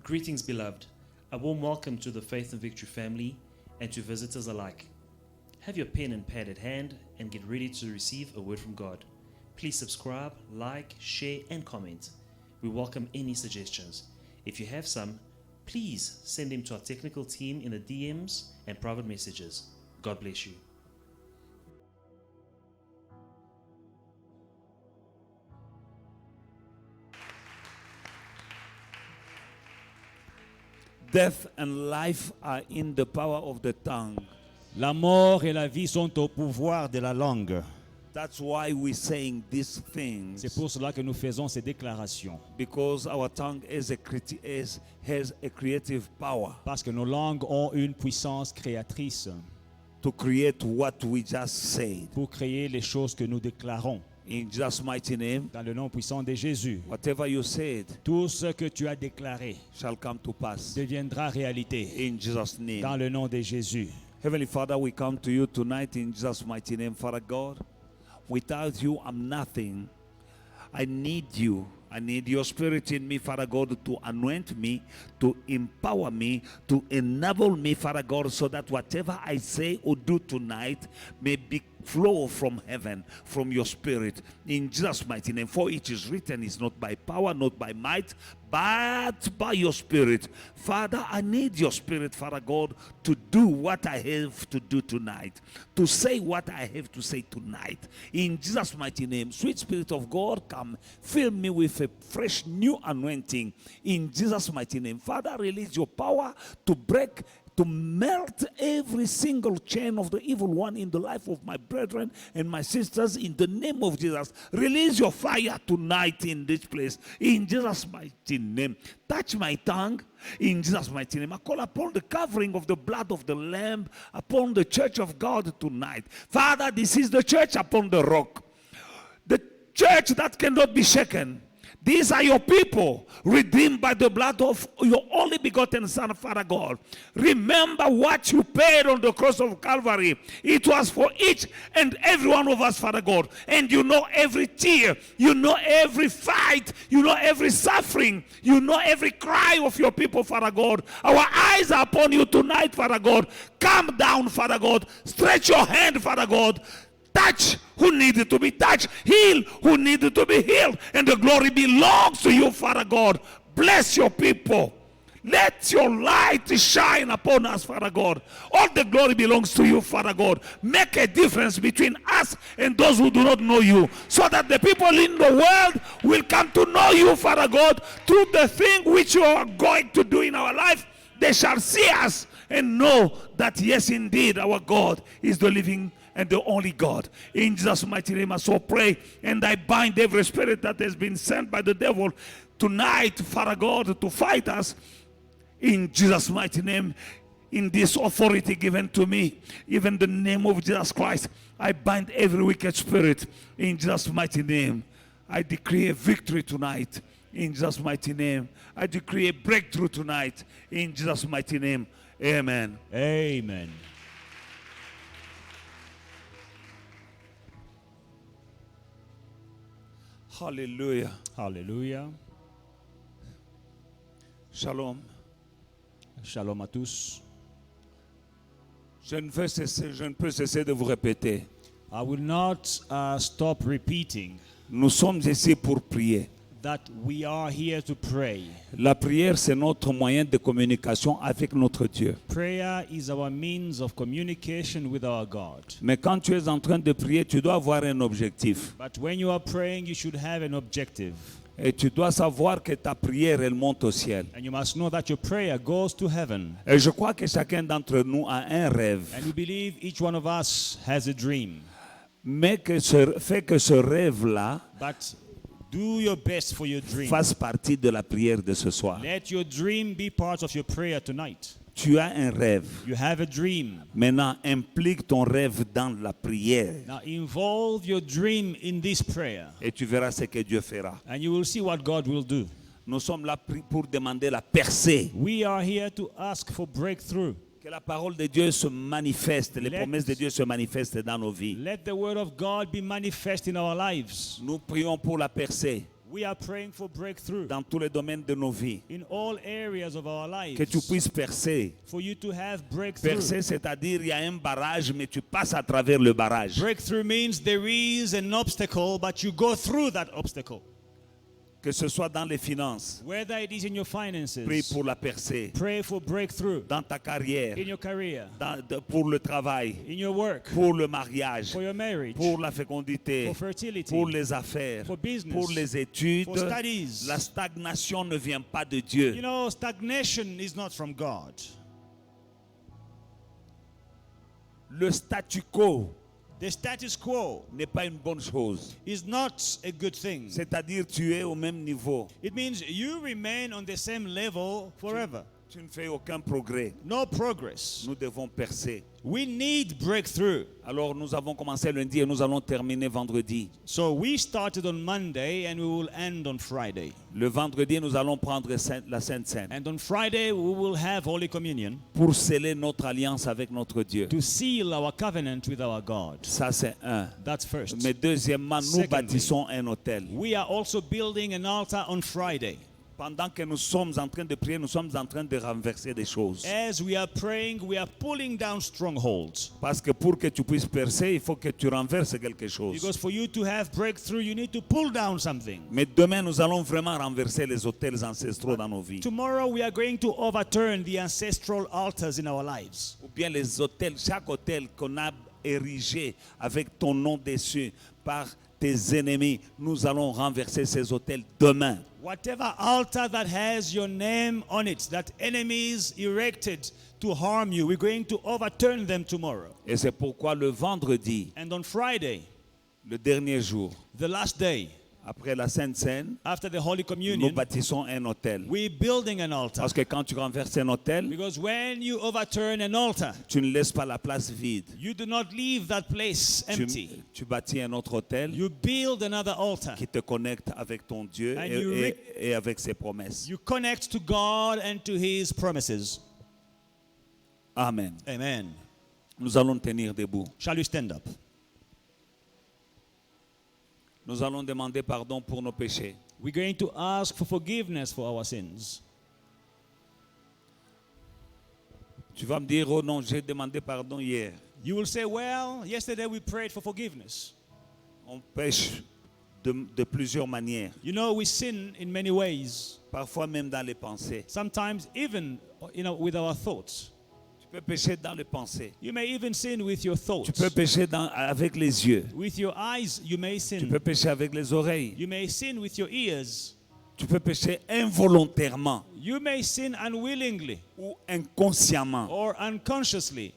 Greetings, beloved. A warm welcome to the Faith and Victory family and to visitors alike. Have your pen and pad at hand and get ready to receive a word from God. Please subscribe, like, share, and comment. We welcome any suggestions. If you have some, please send them to our technical team in the DMs and private messages. God bless you. Death and life are in the power of the tongue. La mort et la vie sont au pouvoir de la langue. That's why we're saying these things. C'est pour cela que nous faisons ces déclarations. Because our tongue has a creative power Parce que nos langues ont une puissance créatrice to create what we just said. pour créer les choses que nous déclarons. In Jesus' mighty name, Dans le nom puissant de Jésus, whatever you said tout ce que tu as déclaré shall come to pass. deviendra réalité. In Jesus' name. Dans le nom de Jésus. Heavenly Father, we come to you tonight in Jesus' mighty name, Father God. Without you, I'm nothing. I need you. I need your spirit in me, Father God, to anoint me, to empower me, to enable me, Father God, so that whatever I say or do tonight may be flow from heaven, from your spirit. In Jesus' mighty name. For it is written, it's not by power, not by might, but by your spirit. Father, I need your spirit, Father God, to do what I have to do tonight, to say what I have to say tonight. In Jesus' mighty name, sweet Spirit of God, come fill me with a fresh new anointing. In Jesus' mighty name, Father, release your power to break, to melt every single chain of the evil one in the life of my brethren and my sisters in the name of Jesus. Release your fire tonight in this place in Jesus' mighty name. Touch my tongue in Jesus' mighty name. I call upon the covering of the blood of the Lamb upon the church of God tonight. Father, this is the church upon the rock, the church that cannot be shaken. These are your people, redeemed by the blood of your only begotten Son, Father God. Remember what you paid on the cross of Calvary. It was for each and every one of us, Father God. And you know every tear. You know every fight. You know every suffering. You know every cry of your people, Father God. Our eyes are upon you tonight, Father God. Come down, Father God. Stretch your hand, Father God. Touch who needed to be touched. Heal who needed to be healed. And the glory belongs to you, Father God. Bless your people. Let your light shine upon us, Father God. All the glory belongs to you, Father God. Make a difference between us and those who do not know you, so that the people in the world will come to know you, Father God, through the thing which you are going to do in our life. They shall see us and know that, yes, indeed, our God is the living and the only God. In Jesus' mighty name I so pray, and I bind every spirit that has been sent by the devil tonight, Father God, to fight us. In Jesus' mighty name, in this authority given to me, even the name of Jesus Christ, I bind every wicked spirit. In Jesus' mighty name, I decree a victory tonight. In Jesus' mighty name, I decree a breakthrough tonight. In Jesus' mighty name, amen. Amen. Hallelujah. Hallelujah. Shalom. Shalom à tous. Je ne peux cesser de vous répéter. I will not stop repeating Nous sommes ici pour prier. that we are here to pray. La prière, c'est notre moyen de communication avec notre Dieu. Prayer is our means of communication with our God. Mais quand tu es en train de prier, tu dois avoir un objectif. But when you are praying, you should have an objective. Et tu dois savoir que ta prière, elle monte au ciel. And you must know that your prayer goes to heaven. Et je crois que chacun d'entre nous a un rêve. And we believe each one of us has a dream. Mais que ce rêve-là But do your best for your dream. fasse partie de la prière de ce soir. Let your dream be part of your prayer tonight. Tu as un rêve. You have a dream. Maintenant, implique ton rêve dans la prière. Now involve your dream in this prayer. Et tu verras ce que Dieu fera. And you will see what God will do. Nous sommes là pour demander la percée. We are here to ask for breakthrough. Que la parole de Dieu se manifeste, les promesses de Dieu se manifestent dans nos vies. Let the word of God be manifest in our lives. Nous prions pour la percée. We are praying for breakthrough dans tous les domaines de nos vies. in all areas of our lives. Que tu puisses percer. For you to have breakthrough. Percer, c'est-à-dire il y a un barrage, mais tu passes à travers le barrage. Breakthrough means there is an obstacle, but you go through that obstacle. Que ce soit dans les finances, Whether it is in your prie finances, pour la percée. pray for breakthrough Dans ta carrière, in your career, pour le travail, in your work, pour le mariage, for your marriage, pour la fécondité, for fertility, pour les affaires, for business, pour les études. for studies. La stagnation ne vient pas de Dieu. You know, stagnation is not from God. Le statu quo The status quo n'est pas une bonne chose. is not a good thing. C'est-à-dire tu es au même niveau. It means you remain on the same level forever. Tu ne fais aucun progrès. No progress. Nous devons percer. We need breakthrough. Alors nous avons commencé lundi et nous allons terminer vendredi. So we started on Monday and we will end on Friday. Le vendredi, nous allons prendre la Sainte Seine And on Friday we will have Holy Communion pour sceller notre alliance avec notre Dieu. to seal our covenant with our God. Ça, c'est un. That's first. Mais deuxièmement, nous Secondly, bâtissons un hôtel. We are also building an altar on Friday. Pendant que nous sommes en train de prier, nous sommes en train de renverser des choses. As we are praying, we are pulling down strongholds. Parce que pour que tu puisses percer, il faut que tu renverses quelque chose. Because for you to have breakthrough, you need to pull down something. Mais demain, nous allons vraiment renverser les hôtels ancestraux dans nos vies. Tomorrow we are going to overturn the ancestral altars in our lives. Ou bien les hôtels, chaque hôtel qu'on a érigé avec ton nom dessus par tes ennemis, nous allons renverser ces hôtels demain. Whatever altar that has your name on it, that enemies erected to harm you, we're going to overturn them tomorrow. Et c'est pourquoi le vendredi, And on Friday, le dernier jour, the last day, après la Sainte Seine, after the Holy nous Communion, bâtissons un hôtel. we're building an altar. Parce que quand tu renverses un hôtel, Because when you overturn an altar, tu ne laisses pas la place vide. you do not leave that place empty. Tu bâtis un autre hôtel You build another altar. qui te connecte avec ton Dieu And et avec ses promesses. You connect to God and to His promises. Amen. Amen. Nous allons tenir debout. Shall we stand up? Nous allons demander pardon pour nos péchés. We're going to ask for forgiveness for our sins. Tu vas me dire, oh non, j'ai demandé pardon hier. You will say, well, yesterday we prayed for forgiveness. On pêche de plusieurs manières. You know, we sin in many ways. Parfois même dans les pensées. Sometimes even, with our thoughts. Tu peux pécher dans les pensées. You may even sin with your thoughts. Tu peux pécher avec les yeux. With your eyes, you may Tu sin. peux pécher avec les oreilles. You may sin with your ears. Tu peux pécher involontairement You may sin unwillingly ou inconsciemment. or unconsciously.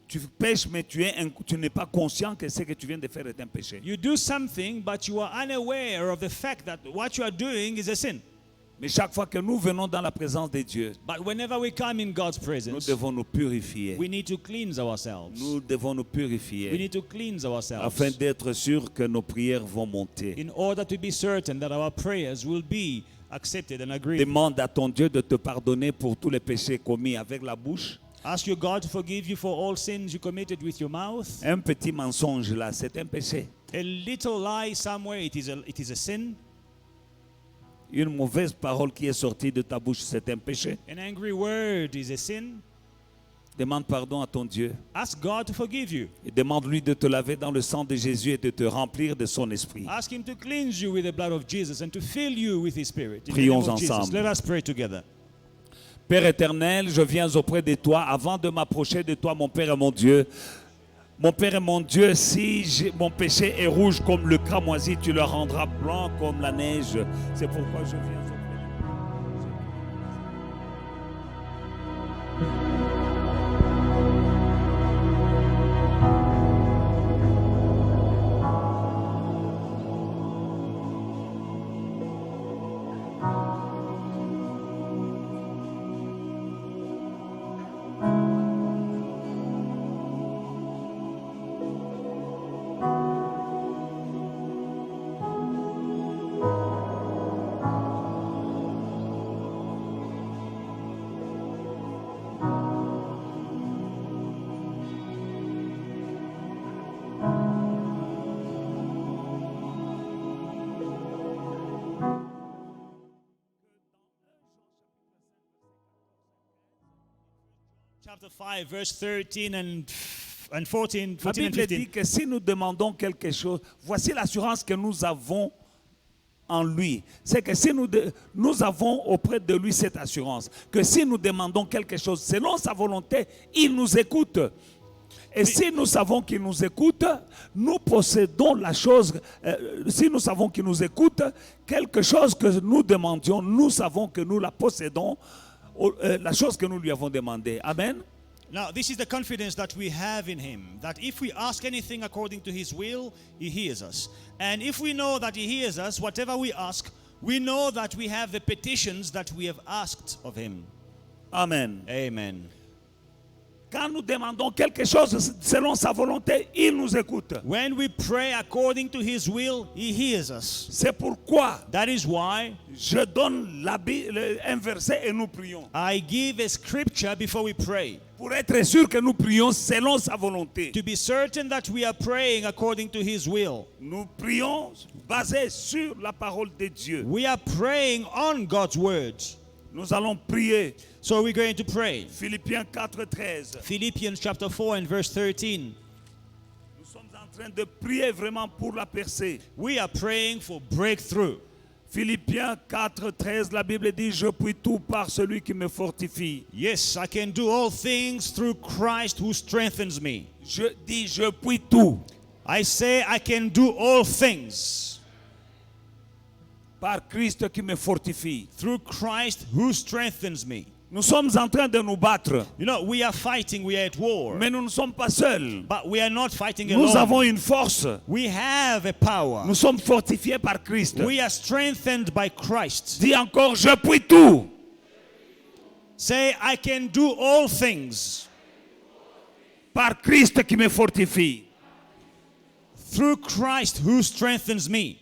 Tu pêches, mais tu n'es pas conscient que ce que tu viens de faire est un péché. You do something, but you are unaware of the fact that what you are doing is a sin. Mais chaque fois que nous venons dans la présence de Dieu, But whenever we come in God's nous presence, devons nous purifier. we need to cleanse ourselves. Nous devons nous We purifier need to cleanse ourselves afin d'être sûr que nos prières vont monter. in order to be certain that our prayers will be accepted and agreed. Demande à ton Dieu de te pardonner pour tous les péchés commis avec la bouche. Ask your God to forgive you for all sins you committed with your mouth. Un petit mensonge là, c'est un péché. A little lie somewhere, it is a sin. Une mauvaise parole qui est sortie de ta bouche, c'est un péché. An angry word is a sin. Demande pardon à ton Dieu. Ask God to forgive you. Et demande-lui de te laver dans le sang de Jésus et de te remplir de son esprit. Ask Him to cleanse you with the blood of Jesus and to fill you with His Spirit. In the Prions name of Jesus, ensemble. let us pray together. Père éternel, je viens auprès de toi avant de m'approcher de toi, mon Père et mon Dieu. Mon Père et mon Dieu, si mon péché est rouge comme le cramoisi, tu le rendras blanc comme la neige. C'est pourquoi je viens auprès de toi. Chapter 5, verse 13 and 14, La 14 and Bible dit 15. que si nous demandons quelque chose, voici l'assurance que nous avons en lui. C'est que si nous avons auprès de lui cette assurance, que si nous demandons quelque chose selon sa volonté, il nous écoute. Et si nous savons qu'il nous écoute, nous possédons la chose. Si nous savons qu'il nous écoute, quelque chose que nous demandions, nous savons que nous la possédons, la chose que nous lui avons demandée. Amen. Now, this is the confidence that we have in him, that if we ask anything according to his will, he hears us. And if we know that he hears us, whatever we ask, we know that we have the petitions that we have asked of him. Amen. Amen. Quand nous demandons quelque chose selon sa volonté, il nous écoute. When we pray according to his will, he hears us. C'est pourquoi That is why je donne un verset et nous prions. I give a scripture before we pray, Pour être sûr que nous prions selon sa volonté. to be certain that we are praying according to his will. Nous prions basés sur la parole de Dieu. We are praying on God's word. Nous allons prier. So we're going to pray. Philippiens 4:13. Philippians chapter 4 and verse 13. Nous sommes en train de prier vraiment pour la percée. We are praying for breakthrough. Philippiens 4:13, la Bible dit, je puis tout par celui qui me fortifie. Yes, I can do all things through Christ who strengthens me. Je dis, je puis tout I say I can do all things par Christ qui me fortifie. through Christ who strengthens me. Nous sommes en train de nous battre, You know, we are fighting, we are at war. mais nous ne sommes pas seuls. But we are not fighting Nous alone. avons une force. We have a power. Nous sommes fortifiés par Christ. We are strengthened by Christ. Dis encore, je puis tout Say, I can do all things par Christ qui me fortifie. through Christ who strengthens me.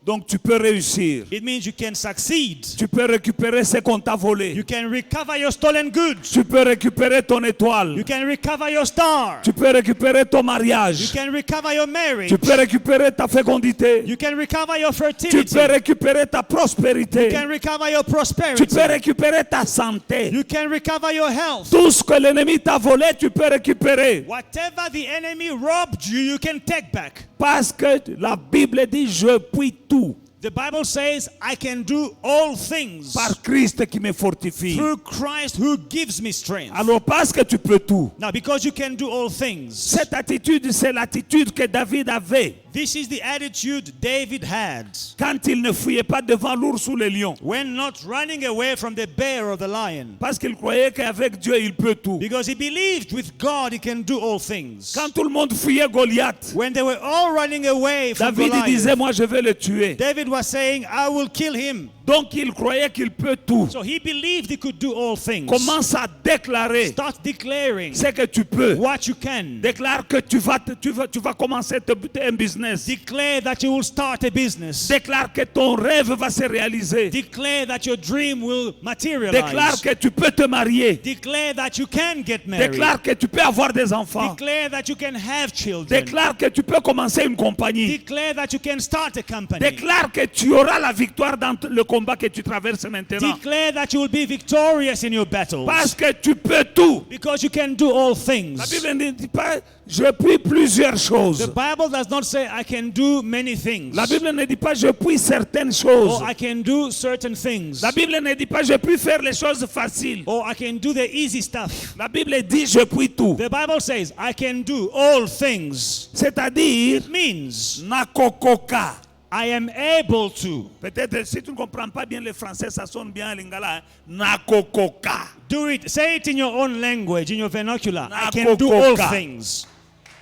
Donc tu peux réussir. It means you can succeed. Tu peux récupérer ce qu'on t'a volé. You can recover your stolen goods. Tu peux récupérer ton étoile. You can recover your star. Tu peux récupérer ton You mariage. can recover your marriage. Tu peux récupérer ta fécondité. You can recover your Tu fertility. peux récupérer ta You prospérité. can recover your Tu prosperity. peux récupérer ta santé. You can recover your health. Tout ce que l'ennemi t'a volé, tu peux récupérer. Whatever the enemy robbed you, you can take back. Parce que la Bible dit, je puis tout The Bible says, I can do all things par Christ qui me fortifie. through Christ who gives me strength. Alors parce que tu peux tout. Now, because you can do all things, Cette attitude, c'est l'attitude que David avait this is the attitude David had quand il ne fuyait pas devant l'ours ou le lion. when not running away from the bear or the lion. Parce qu'il croyait qu'avec Dieu, il peut tout. Because he believed with God he can do all things. Quand tout le monde fuyait Goliath, When they were all running away from David il disait, Goliath, moi je vais le tuer. David was saying, I will kill him. Donc il croyait qu'il peut tout. So he believed he could do all things. Commence à déclarer Start declaring ce que tu peux. what you can. Déclare que tu vas commencer un business. Declare that you will start a business. Déclare que ton rêve va se réaliser. Declare that your dream will materialize. Déclare que tu peux te marier. Declare that you can get married. Déclare que tu peux avoir des enfants. Declare that you can have children. Déclare que tu peux commencer une compagnie. Declare that you can start a company. Déclare que tu auras la victoire dans le combat que tu traverses maintenant. Declare that you will be victorious in your battles. Parce que tu peux tout. Because you can do all La things. Bible ne dit pas, je puis plusieurs choses. The Bible does not say I can do many things. La Bible ne dit pas, je puis certaines choses. Or I can do certain things. La Bible ne dit pas, je puis faire les choses faciles. Or I can do the easy stuff. La Bible dit, je puis tout. The Bible says I can do all things. C'est-à-dire, It means nakokoka. I am able to. Peut-être si tu ne comprends pas bien le français, ça sonne bien en lingala. Nakokoka. Do it. Say it in your own language, in your vernacular. I can do all Nakokoka. things.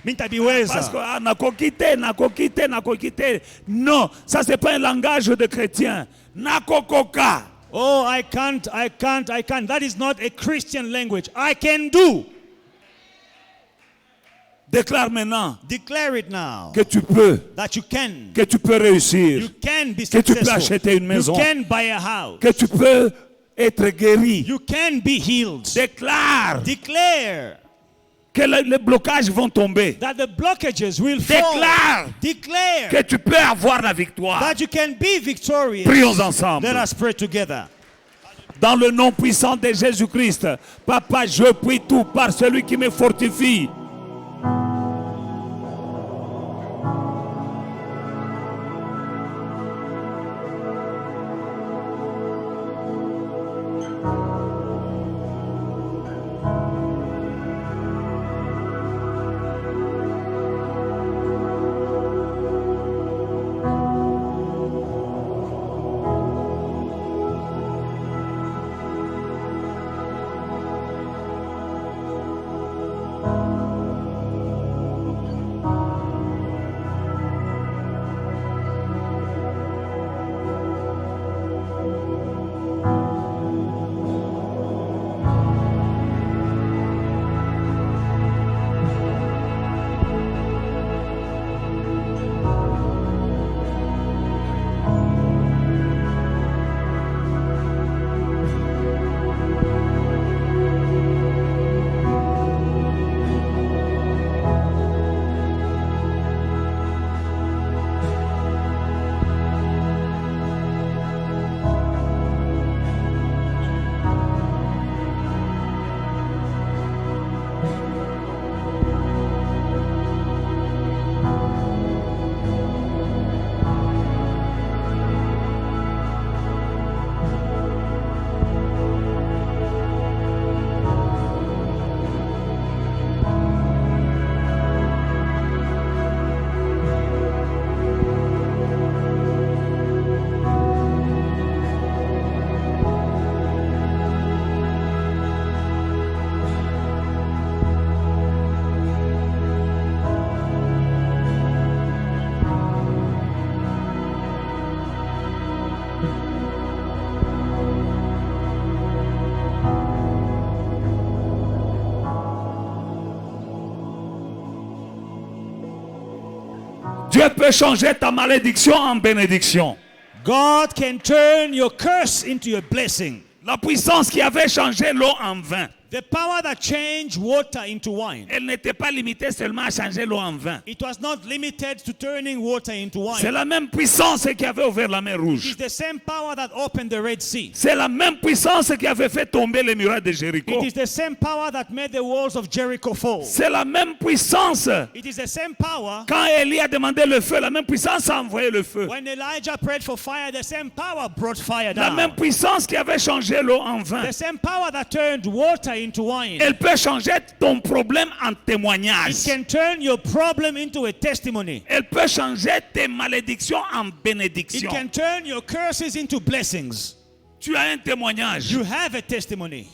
Parce que Mintabiweza. nakokite. Non, ça c'est pas un langage de chrétien. Nakokoka. Oh, I can't. That is not a Christian language. I can do. Déclare maintenant Declare it now. que tu peux, That you can. que tu peux réussir, You can be que tu peux successful. acheter une maison, You can buy a house. que tu peux être guéri. You can be healed. Déclare Declare que les blocages vont tomber. that the blockages will fall. Déclare Declare que tu peux avoir la victoire. that you can be victorious. Prions ensemble. Let us pray together. Dans le nom puissant de Jésus-Christ. Papa, je prie tout par celui qui me fortifie. Dieu peut changer ta malédiction en bénédiction. God can turn your curse into your blessing. La puissance qui avait changé l'eau en vin, The power that changed water into wine. elle n'était pas limitée seulement à changer l'eau en vin. It was not limited to turning water into C'est wine. la même puissance qui avait ouvert la mer It Rouge. is the same power that opened the Red Sea. C'est la même puissance qui avait fait tomber les murailles de Jéricho. It is the same power that made the walls of Jericho fall. C'est la même puissance. It is the same power. Quand Élie a demandé le feu, la même puissance a envoyé le feu. When Elijah prayed for fire, the same power brought fire La down. même puissance qui avait changé l'eau en vin. The same power that turned water into wine. Elle peut changer ton problème en It témoignage. can turn your problem into a testimony. Elle peut changer tes malédictions en It bénédictions. can turn your curses into blessings. Tu as un témoignage. You have a testimony.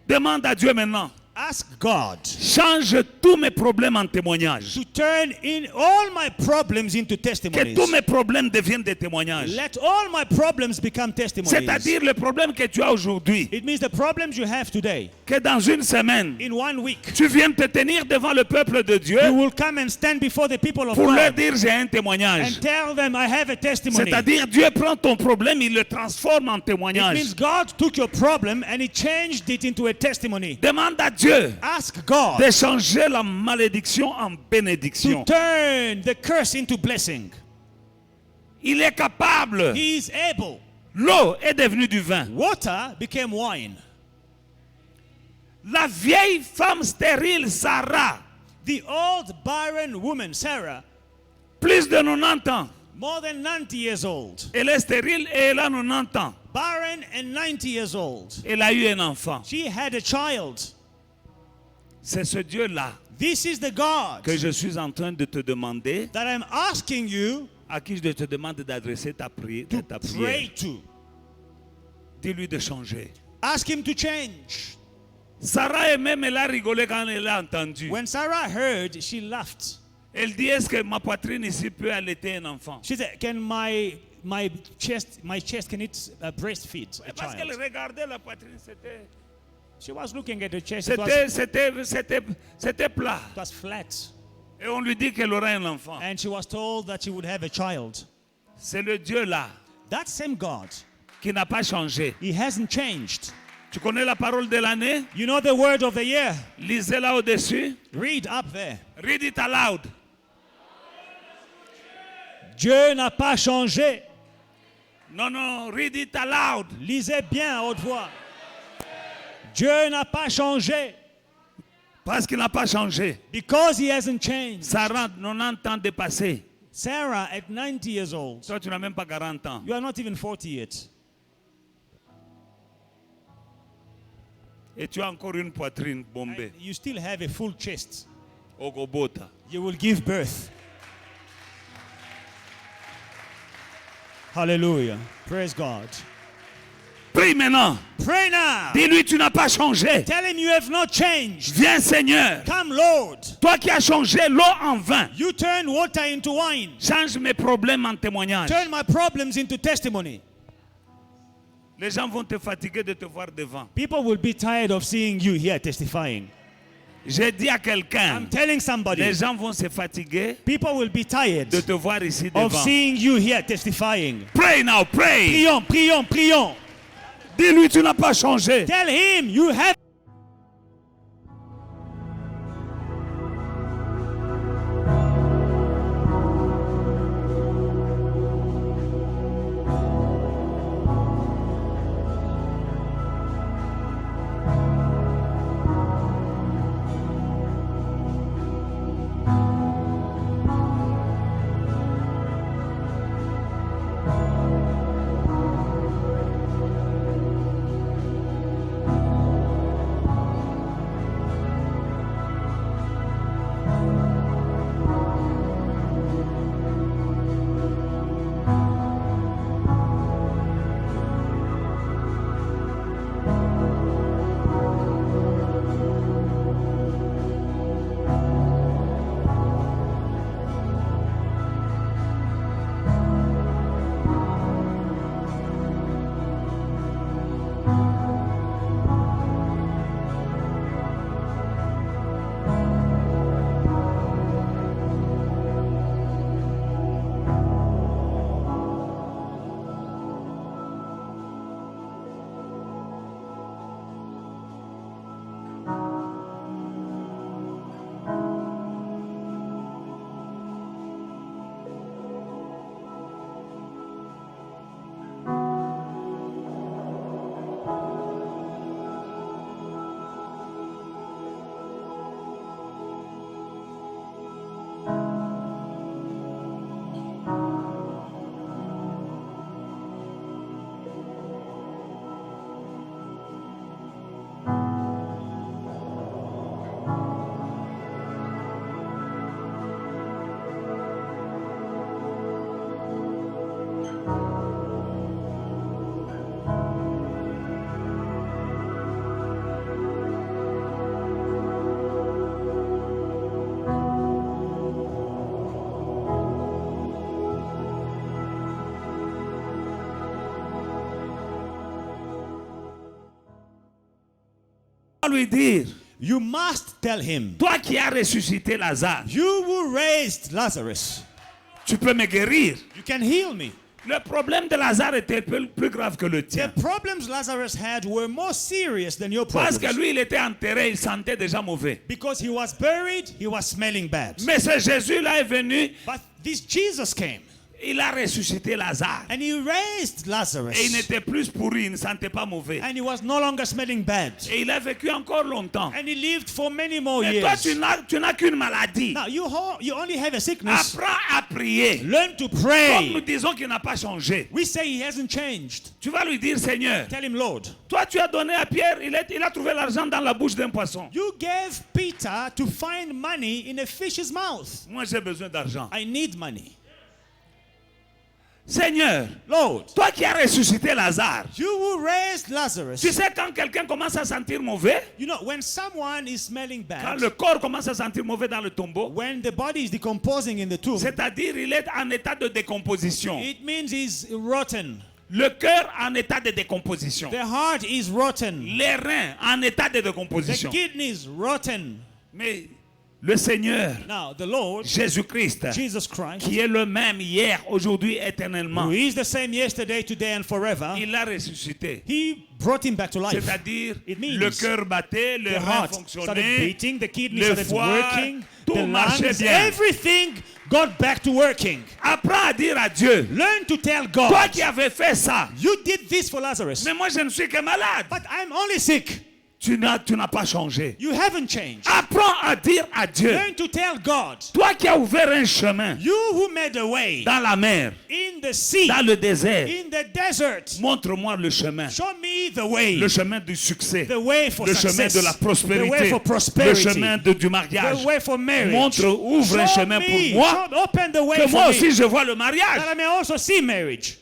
Demande à Dieu maintenant. Ask God Change tous mes problèmes en témoignages. to turn in all my problems into Que testimonies. tous mes problèmes deviennent des témoignages. Let all my problems become testimonies. C'est-à-dire le problème que tu as aujourd'hui. It means the problems you have today. Que dans une semaine, In 1 week, tu viens te tenir devant le peuple de Dieu you will come and stand before the people of pour leur God dire j'ai un témoignage. and tell them, I have a testimony. C'est-à-dire Dieu prend ton problème, il le transforme en It témoignage. means God took your problem and He changed it into a testimony. Demande à Dieu Ask God de changer la malédiction en to bénédiction. turn the curse into blessing. Il est capable. He is able. L'eau est devenue du vin. Water became wine. La vieille femme stérile Sarah, The old barren woman, Sarah, plus de 90 ans, more than 90 years old, elle est stérile et elle a 90 ans. barren and 90 years old, Elle a eu un enfant. she had a child. C'est ce Dieu-là This is the God que je suis en train de te demander, that I'm asking you à qui je te demande d'adresser ta to prière. pray to. Dis-lui de changer. Ask Him to change. Sarah et même elle a rigolé quand elle a entendu. When Sarah heard, she laughed. Elle dit, est-ce que ma poitrine ici peut allaiter un enfant? She said, "Can my chest can it breastfeed a Parce qu'elle child?" regardait la poitrine, c'était She was looking at her chest. c'était plat. It was flat, Et on lui dit qu'elle aura un enfant. and she was told that she would have a child. C'est le Dieu-là That same God, qui n'a pas changé. He hasn't changed. Tu connais la parole de l'année? You know the word of the year. Lisez-la au-dessus. Read up there. Read it aloud. Dieu n'a pas changé. Non, non, read it aloud. Lisez bien à haute voix. Dieu n'a pas changé. Parce qu'il n'a pas changé. Because he hasn't changed. Sarah, 90 ans dépassés. Sarah, at 90 years old, Toi, tu n'as même pas 40 ans. you are not even 40 yet. Et tu as encore une poitrine bombée. And you still have a full chest. Ogobota. You will give birth. Hallelujah. Praise God. Prie maintenant. Pray now. Dis-lui, tu n'as pas changé. Tell him you have not changed. Viens, Seigneur. Come, Lord. Toi qui as changé l'eau en vin. You turn water into wine. Change mes problèmes en témoignage. Turn my problems into testimony. Les gens vont te fatiguer de te voir devant. People will be tired of seeing you here testifying. J'ai dit à quelqu'un, I'm telling somebody. les gens vont se fatiguer People will be tired de te voir ici of devant. seeing you here testifying. Pray now, pray. Prions, prions, prions. Dis-lui, tu n'as pas changé. Tell him you have. Lui dire, You must tell him. toi qui as ressuscité Lazare, You who raised Lazarus. tu peux me guérir. You can heal me. Le problème de Lazare était plus grave que le The tien. problems Lazarus had were more serious than your Parce problems. que lui, il était enterré, il sentait déjà mauvais. Because he was buried, he was smelling bad. Mais ce Jésus-là est venu, But this Jesus came il a ressuscité Lazare. and he raised Lazarus. Et il n'était plus pourri, il ne sentait pas mauvais. And he was no longer smelling bad. Et il a vécu encore longtemps. And he lived for many more Et toi, years. tu n'as qu'une maladie. Now you only have a sickness. Apprends à prier. Learn to Comme nous pray. disons qu'il n'a pas changé. We say he hasn't changed. Tu vas lui dire, Seigneur, Tell him, Lord, toi tu as donné à Pierre, il a trouvé l'argent dans la bouche d'un poisson. you gave Peter to find money in a fish's mouth. Moi j'ai besoin d'argent. I need money. Seigneur, Lord, toi qui as ressuscité Lazare, you who raised Lazarus. tu sais quand quelqu'un commence à sentir mauvais, You know, when someone is smelling quand bad, le corps commence à sentir mauvais dans le tombeau, when the body is decomposing in the tomb, c'est-à-dire il est en état de décomposition. it means he's rotten. Le cœur en état de décomposition. The heart is rotten. Les reins en état de The décomposition. kidneys rotten. Mais Le Seigneur, Now, the Lord, Jésus-Christ, Jesus Christ, qui est le même hier, aujourd'hui, éternellement, who is the same yesterday, today, and forever, il l'a ressuscité. he brought him back to life. C'est-à-dire, It means le cœur battait, le The rein heart started fonctionnait, beating, the kidneys le started foie, working, tout the marchait lungs, bien. everything got back to working. Apprends à dire à Dieu, Learn to tell toi God, qui avais fait ça, you did this for Lazarus, mais moi je ne suis que malade. but I'm only sick. Tu n'as pas changé. You haven't changed. Apprends à dire à Dieu, Learn to tell God, toi qui as ouvert un chemin you who made a way dans la mer, in the sea, dans le désert, in the desert, montre-moi le chemin. show me the way, Le chemin du succès, the way for le chemin success, de la the way prospérité, for le prosperity, chemin du mariage. the way for marriage. Ouvre un Show chemin pour me, moi, open the way que for moi me, aussi je vois le mariage. that I may also see marriage.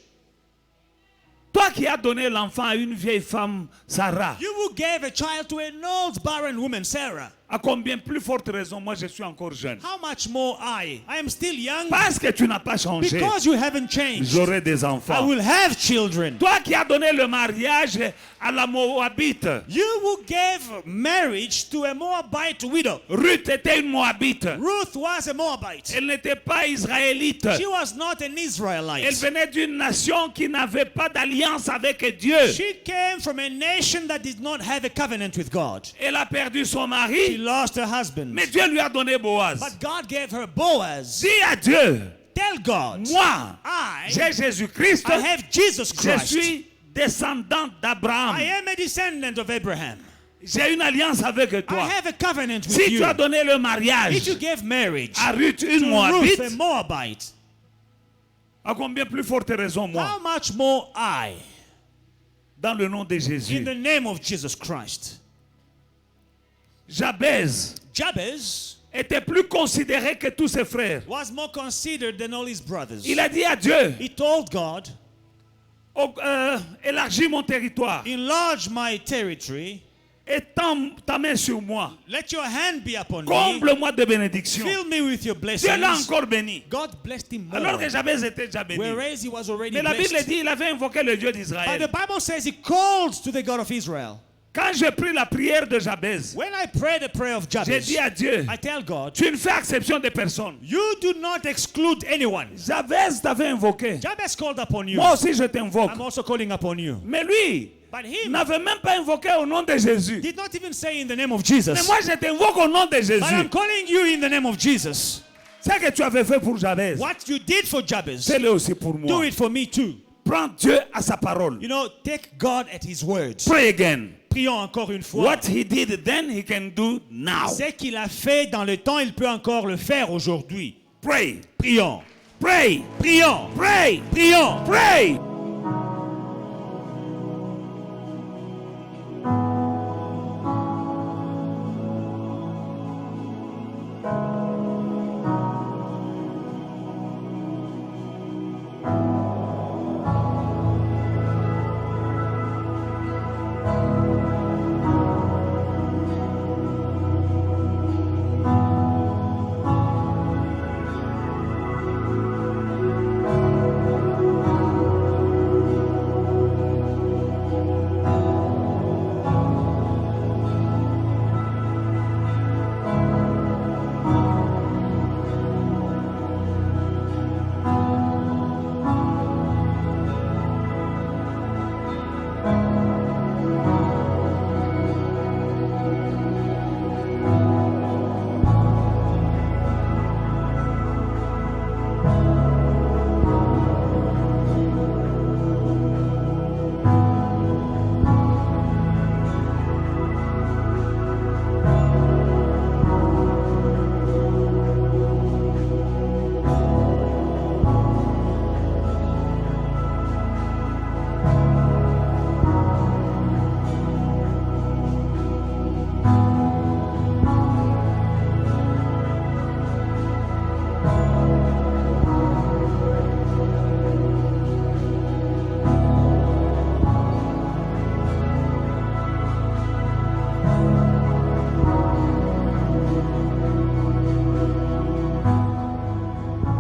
Toi qui as donné l'enfant à une vieille femme, Sarah, You who gave a child to an old barren woman, Sarah, à combien plus forte raison, moi je suis encore jeune. how much more I am still young, Parce que tu n'as pas changé, because you haven't changed. j'aurai des I enfants. will have children. Toi qui as donné le mariage à la Moabite, You who gave marriage to a Moabite widow. Ruth était une Moabite. Ruth was a Moabite. Elle n'était pas israélite. She was not an Elle Israelite. venait d'une nation qui n'avait pas d'alliance avec Dieu. She came from a nation that did not have a covenant with God. Elle a perdu son She mari, lost her husband. mais Dieu lui a donné Boaz. But God gave her Boaz. Dis à Dieu, Tell God, moi, j'ai I Jésus-Christ, have Jesus je Christ. suis descendant d'Abraham. I am a descendant of Abraham. J'ai une alliance avec I toi. have a covenant with Si you. tu as donné le If mariage you gave marriage à Ruth, to une Ruth, Moabite, a Moabite, à combien plus forte raison, moi, how much more I, dans le nom de in Jésus. the name of Jesus Christ. Jabez Jabez était plus considéré que tous ses frères. was more considered than all his brothers. Il a dit à Dieu, He told God, élargis mon territoire, enlarge my territory, étends ta main sur moi, let your hand be upon me, comble-moi de bénédictions. fill me with your Dieu l'a blessings. encore béni. God blessed him more, Alors que Jabez était déjà béni. whereas he was already Mais la Bible blessed. dit il avait invoqué le Dieu But d'Israël. the Bible says he called to the God of Israel. Quand j'ai pris la prière de Jabez, When I pray the prayer of j'ai Jabez, dit à Dieu, I tell God, tu ne fais exception de personne. you do not exclude anyone. Jabez t'avait invoqué. Jabez called upon you. Moi aussi je t'invoque. I'm also calling upon you. Mais lui, But him n'avait même pas invoqué au nom de Jésus. did not even say in the name of Mais Jesus. moi je t'invoque au nom de But I'm Jésus. calling you in the name of Jesus. Ce que tu avais fait pour Jabez, What you did for Jabez, fais-le aussi pour do moi. it for me too. Prends Dieu à sa parole. You know, take God at his words. Pray again. Prions encore une fois. What he did then, he can do now. Ce qu'il a fait dans le temps, il peut encore le faire aujourd'hui. Pray. Prions. Pray. Prions. Pray. Prions. Pray.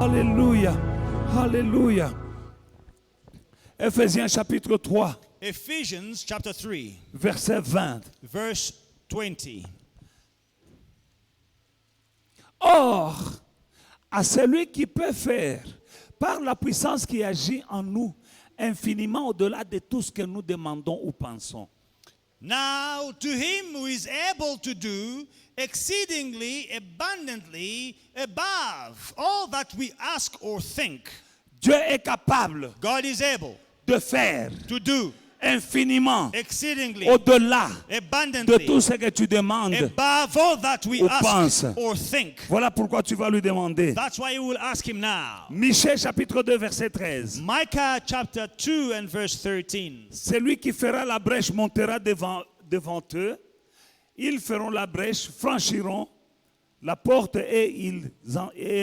Alléluia. Alléluia. Ephésiens chapitre 3, Ephesians chapter 3, verset 20. verse 20. Or, à celui qui peut faire, par la puissance qui agit en nous, infiniment au-delà de tout ce que nous demandons ou pensons. Now to him who is able to do exceedingly abundantly above all that we ask or think. Dieu est capable God is able de faire to do infiniment exceedingly au-delà de abundantly tout ce que tu demandes. above all that we ou ask pense. or think. Voilà pourquoi tu vas lui demander. That's why you will ask him now. Michée chapitre 2 verset 13. Micah chapter 2 and verse 13. Celui qui fera la brèche montera devant eux. Ils feront la brèche, franchiront la porte et ils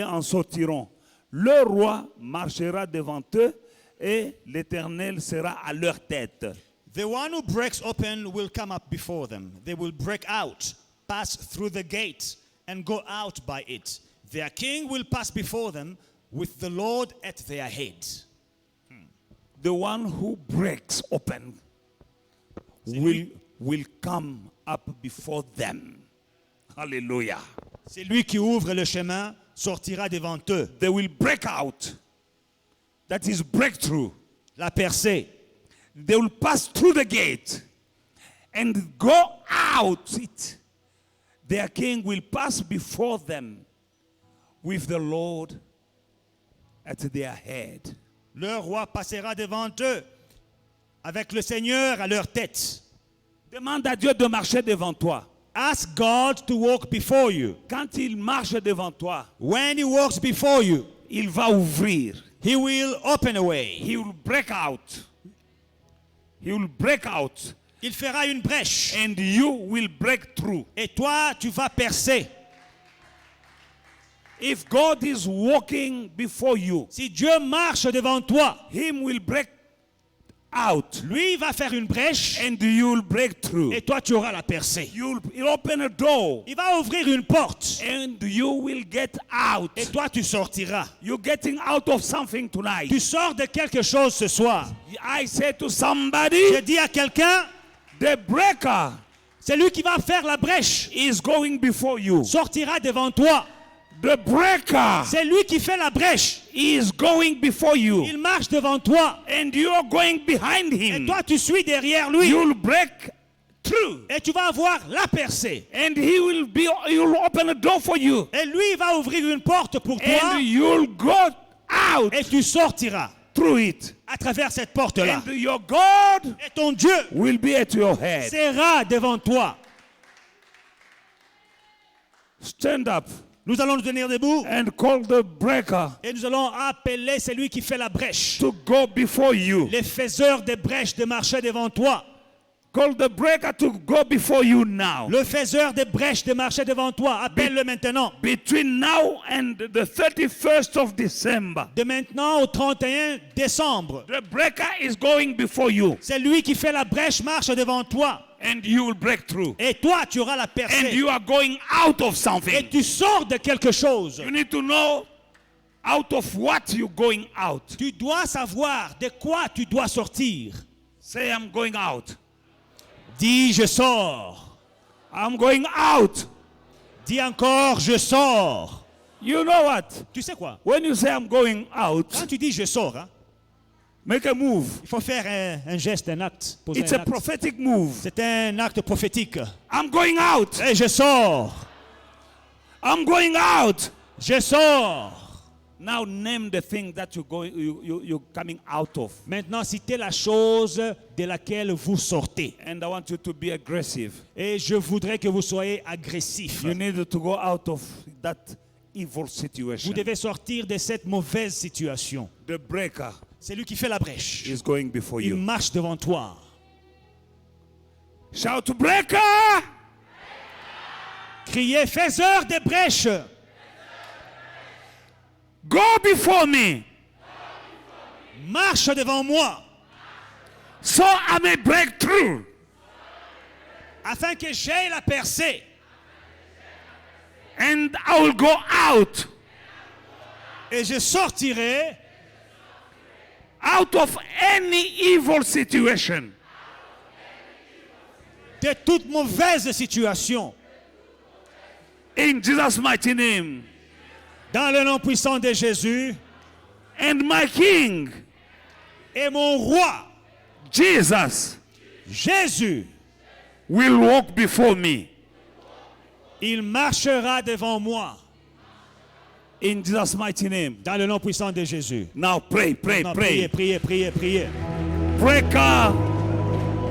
en sortiront. Le roi marchera devant eux et l'Éternel sera à leur tête. The one who breaks open will come up before them. They will break out, pass through the gate, and go out by it. Their king will pass before them with the Lord at their head. The one who breaks open will come up before them. Hallelujah. C'est lui qui ouvre le chemin, sortira devant eux. They will break out. That is breakthrough. La percée. They will pass through the gate and go out it. Their king will pass before them with the Lord at their head. Le roi passera devant eux avec le Seigneur à leur tête. Demande à Dieu de marcher devant toi. Ask God to walk before you. Quand il marche devant toi, When he walks before you, il va ouvrir. he will open a way. He will break out. He will break out. Il fera une brèche. And you will break through. Et toi, tu vas percer. If God is walking before you, Si Dieu marche devant toi, Him will break out. lui va faire une brèche And you will break through. et toi, tu auras la percée. He'll open a door. Il va ouvrir une porte And you will get out. et toi, tu sortiras. You're getting out of something tonight. Tu sors de quelque chose ce soir. I say to somebody, Je dis à quelqu'un, the breaker c'est lui qui va faire la brèche, is going before you. sortira devant toi. The breaker C'est lui qui fait la brèche. is going before you. Il marche devant toi. And you are going behind Et him. toi, tu suis derrière lui. You'll break through. Et tu vas avoir la percée. And he will open a door for you. Et lui, il va ouvrir une porte pour toi. And you'll go out Et tu sortiras through it. à travers cette porte-là. And your God Et ton Dieu will be at your head. sera devant toi. Stand up Nous allons nous tenir debout and call the breaker et nous allons appeler celui qui fait la brèche. to go before you. Les faiseurs de brèches de marcher devant toi. Call the breaker to go before you now. Le faiseur de brèches de marcher devant toi. Appelle-le maintenant. Between now and the 31st of December, De maintenant au 31 décembre. the breaker is going before you. C'est lui qui fait la brèche, marche devant toi. And you will break through. Et toi, tu auras la And percée. you are going out of Et something. tu sors de quelque chose. You need to know out of what you're going out. Tu dois savoir de quoi tu dois sortir. Say, I'm going out. Dis, je sors. I'm going out. Dis encore, je sors. You know what? Tu sais quoi? When you say I'm going out, Quand tu dis je sors, hein, make a move. il faut faire un geste, un acte. Poser It's un a acte. prophetic move. C'est un acte prophétique. I'm going out. Et je sors. I'm going out. Je sors. Now name the thing that you're coming out of. Maintenant, citez la chose de laquelle vous sortez. And I want you to be aggressive. Et je voudrais que vous soyez agressif. You need to go out of that evil Vous situation. devez sortir de cette mauvaise situation. The breaker C'est lui qui fait la brèche. is going before Il you. marche devant toi. Shout to breaker! Criez, faiseur de brèches. Go before me Marche devant moi. so I may break through. Afin que j'aie la percée. And I will go out Et je sortirai out of any evil situation. de toute mauvaise situation. In Jesus' mighty name. Dans le nom puissant de Jésus. And my King, Et mon roi, Jesus, Jésus, will walk before me. il marchera devant moi. In Jesus' mighty name. Dans le nom puissant de Jésus. Now pray, pray, Maintenant, pray. priez, priez, priez, priez. Pray, God.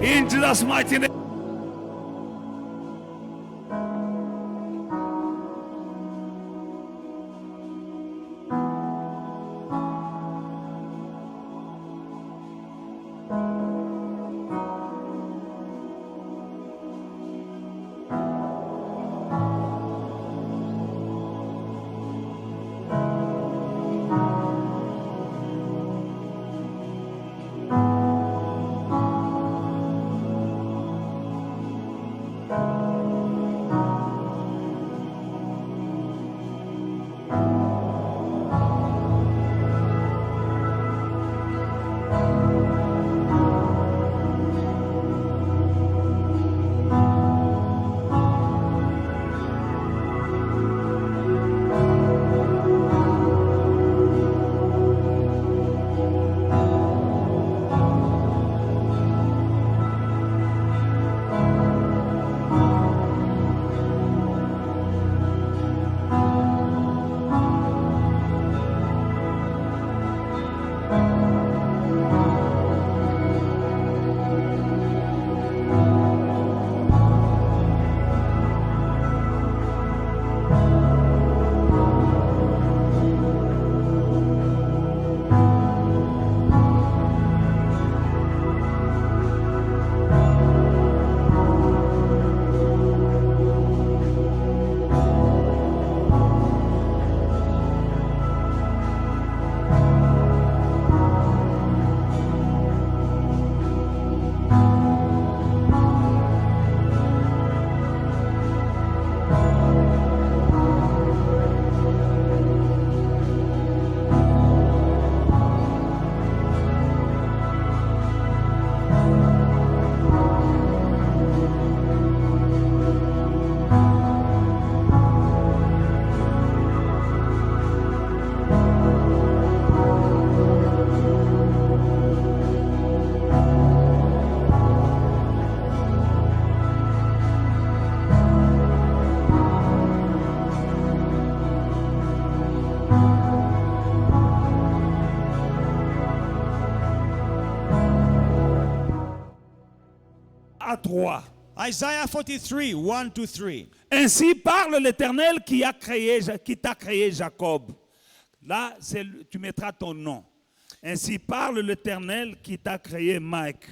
In Jesus' mighty name. À 3. Isaiah 43, 1 to 3. Ainsi parle l'Éternel qui t'a créé Jacob. Là, tu mettras ton nom. Ainsi parle l'Éternel qui t'a créé Mike.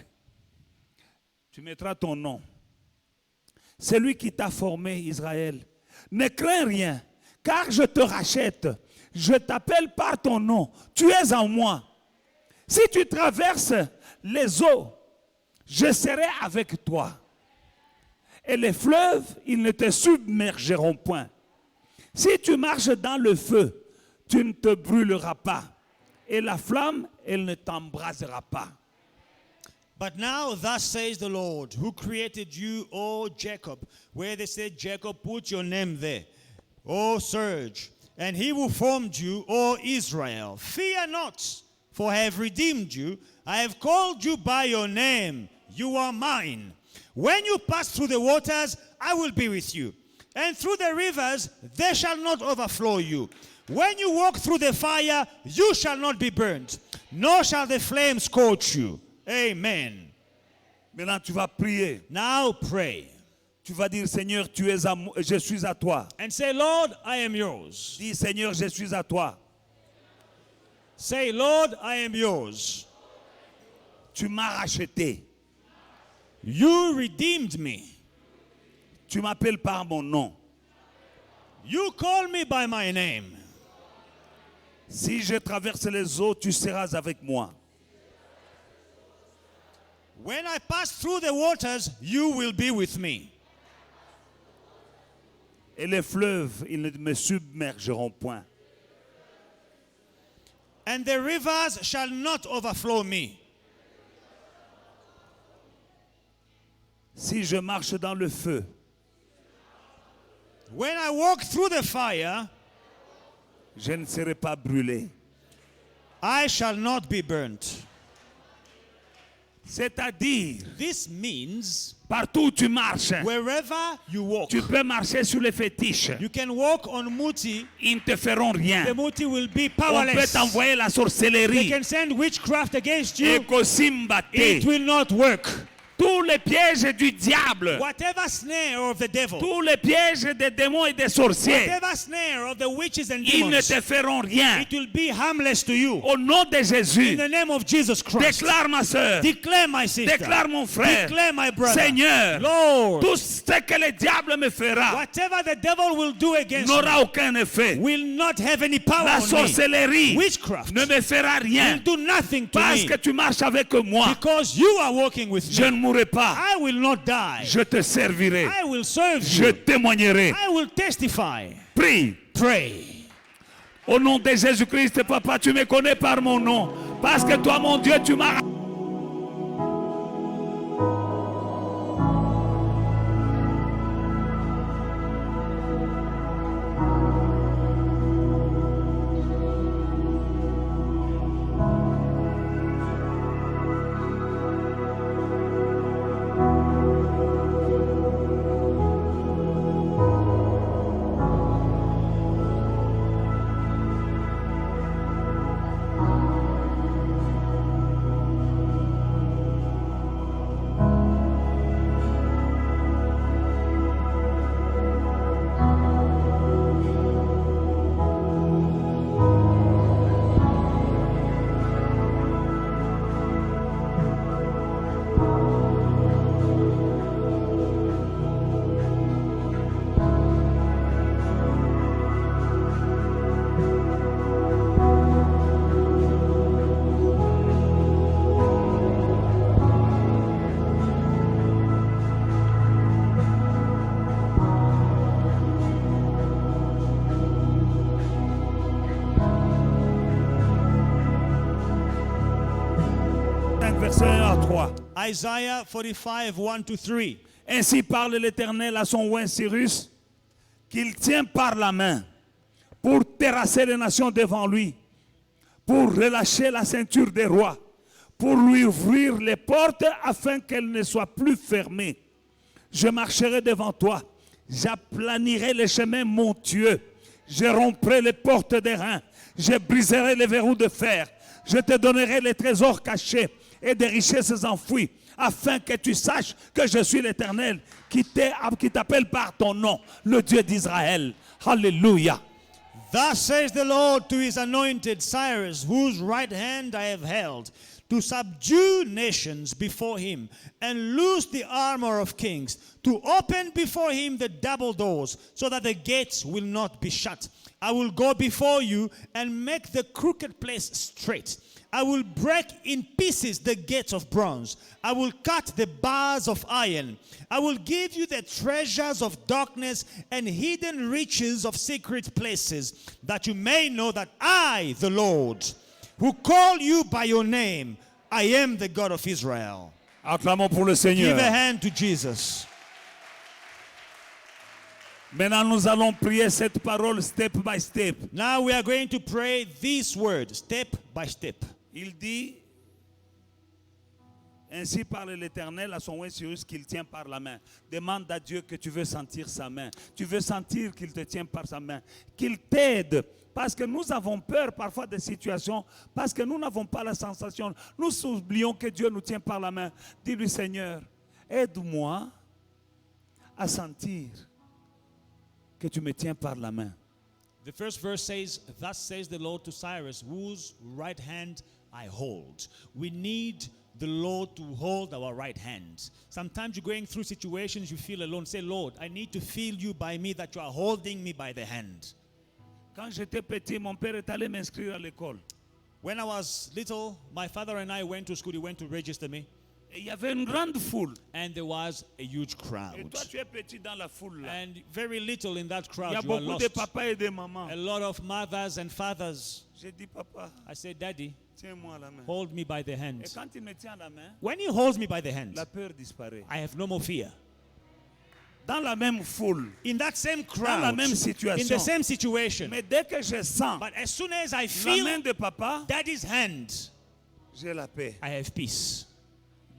Tu mettras ton nom. C'est lui qui t'a formé, Israël. Ne crains rien, car je te rachète. Je t'appelle par ton nom. Tu es en moi. Si tu traverses les eaux, je serai avec toi. Et les fleuves, ils ne te submergeront point. Si tu marches dans le feu, tu ne te brûleras pas. Et la flamme, elle ne t'embrasera pas. But now thus says the Lord, who created you, O Jacob. Where they said Jacob, put your name there. O Serge. And he who formed you, O Israel. Fear not, for I have redeemed you. I have called you by your name. You are mine. When you pass through the waters, I will be with you. And through the rivers, they shall not overflow you. When you walk through the fire, you shall not be burnt, nor shall the flames scorch you. Amen. Maintenant, tu vas prier. Now pray. Tu vas dire, Seigneur, je suis à toi. And say, Lord, I am yours. Dis, Seigneur, je suis à toi. Say, Lord, I am yours. Tu m'as racheté. You redeemed me. Tu m'appelles par mon nom. You call me by my name. Si je traverse les eaux, tu seras avec moi. When I pass through the waters, you will be with me. Et les fleuves, ils ne me submergeront point. And the rivers shall not overflow me. Si je marche dans le feu, When I walk through the fire, je ne serai pas brûlé. I shall not be burnt. C'est-à-dire, This means partout où tu marches, wherever you walk, tu peux marcher sur les fétiches. you can walk on muti. Ils ne te feront rien. The muti will be On peut powerless. t'envoyer la They sorcellerie. can send witchcraft against Et you. Kosimbate. It will not work. Tous les pièges du diable, Whatever snare of the devil, tous les pièges des démons et des sorciers, whatever snare of the witches and ils ne demons, te feront rien. it will be harmless to you. Au nom de In Jésus, the name of Jesus Christ. déclare ma soeur, Declare, my sister. déclare mon frère, Declare, my brother. Seigneur, Lord, tout ce que le diable me fera whatever the devil will do against n'aura me aucun effet. will not have any power La on me. sorcellerie Witchcraft ne me fera will rien do nothing to parce me que tu marches avec moi. because you are walking with Je me. ne mourrai pas. I will not die. Je te servirai. I will serve Je you. témoignerai. I will testify. Prie. Pray. Au nom de Jésus-Christ, papa, tu me connais par mon nom. Parce que toi, mon Dieu, tu m'as... Verset 1 à 3. Isaiah 45, 1 to 3. Ainsi parle l'Éternel à son roi Cyrus, qu'il tient par la main pour terrasser les nations devant lui, pour relâcher la ceinture des rois, pour lui ouvrir les portes afin qu'elles ne soient plus fermées. Je marcherai devant toi, j'aplanirai les chemins montueux, je romprai les portes des reins, je briserai les verrous de fer, je te donnerai les trésors cachés et des richesses enfouies, afin que tu saches que je suis l'Éternel qui t'appelle par ton nom, le Dieu d'Israël. Alléluia. Thus says the Lord to his anointed Cyrus, whose right hand I have held, to subdue nations before him, and loose the armor of kings, to open before him the double doors, so that the gates will not be shut. I will go before you and make the crooked place straight. I will break in pieces the gates of bronze. I will cut the bars of iron. I will give you the treasures of darkness and hidden riches of secret places, that you may know that I, the Lord, who call you by your name, I am the God of Israel. Acclamons pour le Give Seigneur. a hand to Jesus. Maintenant, nous allons prier cette parole step by step. Now we are going to pray this word step by step. Il dit, ainsi parle l'Éternel à son roi Cyrus qu'il tient par la main. Demande à Dieu que tu veux sentir sa main. Tu veux sentir qu'il te tient par sa main. Qu'il t'aide. Parce que nous avons peur parfois des situations. Parce que nous n'avons pas la sensation. Nous oublions que Dieu nous tient par la main. Dis-lui, Seigneur, aide-moi à sentir que tu me tiens par la main. The first verse says, thus says the Lord to Cyrus, whose right hand I hold. We need the Lord to hold our right hand. Sometimes you're going through situations, you feel alone. Say, Lord, I need to feel you by me, that you are holding me by the hand. Quand j'étais petit, mon père est allé m'inscrire à l'école. When I was little, my father and I went to school. He went to register me. Et il y avait une grande foule. And there was a huge Et crowd. toi, tu es petit dans la foule là. And very little in that Il y crowd, a you are beaucoup de lost. papas et de mamans. A lot of mothers and fathers. J'ai dit, papa, I said, Daddy, tiens-moi à la main. hold me by the Et hand. quand il me tient à la main, When he holds me by the hand, la peur disparaît. I have no more fear. dans la même foule, in that same dans la crowd, même in the situation. same situation. Mais dès que je sens But as soon as I la feel main de papa, Daddy's hand, j'ai la paix. I have peace.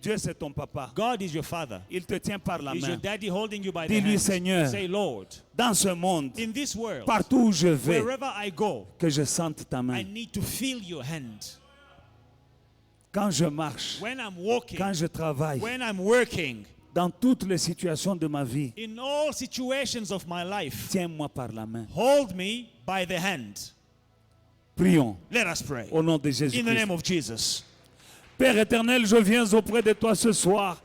Dieu, c'est ton papa. God is your father. Il te tient par la Is your main. daddy holding you by the Dis-lui, hand? Seigneur, Say, Lord, dans ce monde, in this world, partout où je vais, wherever I go, que je sente ta I main. need to feel your hand. Quand je marche, When I'm walking, quand je travaille, when I'm working, dans toutes les situations de ma vie, in all situations of my life, tiens-moi par la main. hold me by the hand. Prions Let us pray. au nom de In the Jésus-Christ. name of Jesus. Père éternel, je viens auprès de toi ce soir.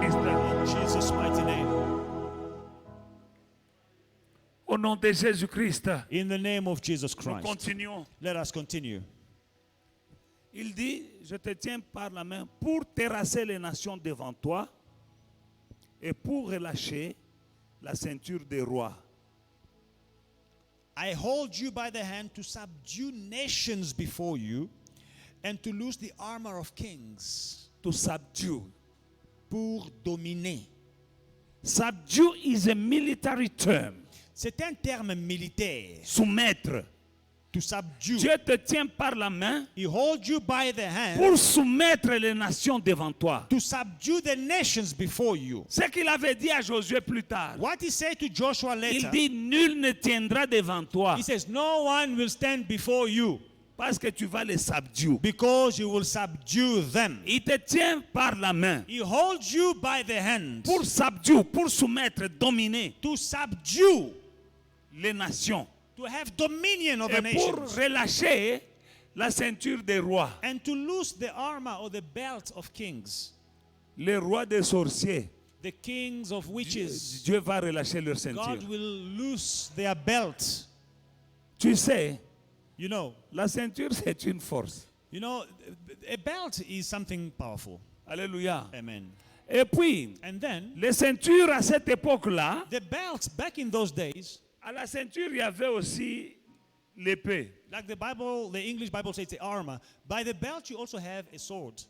In Jesus' mighty name. Au nom de Jésus-Christ, In the name of Jesus nous Christ. continuons. Let us continue. Il dit, je te tiens par la main pour terrasser les nations devant toi et pour relâcher la ceinture des rois. I hold you by the hand to subdue nations before you and to loose the armor of kings. To subdue. Pour dominer. Subdue is a military term. C'est un terme militaire. Soumettre. To subdue. Dieu te tient par la main He holds you by the hand pour soumettre les nations devant toi. to subdue the nations before you. Ce qu'il avait dit à Josué plus tard. What he said to Joshua Il later, dit, nul ne tiendra devant toi he says, no one will stand before you parce que tu vas les subdue. because you will subdue them. Il te tient par la main He holds you by the hand pour subdue, pour soumettre, dominer to subdue, les nations. to have dominion over Et pour nations, relâcher la ceinture des rois. and to loose the armor or the belt of kings, Les rois des sorciers. the kings of witches. Dieu va relâcher leur ceinture. God will loose their belt. Tu sais, You know, la ceinture c'est une force. a belt is something powerful. Alléluia. Amen. Et puis, And then les ceintures à cette époque-là, the belts back in those days, à la ceinture il y avait aussi l'épée. like the Bible, the English Bible says the armor. By the belt you also have a sword.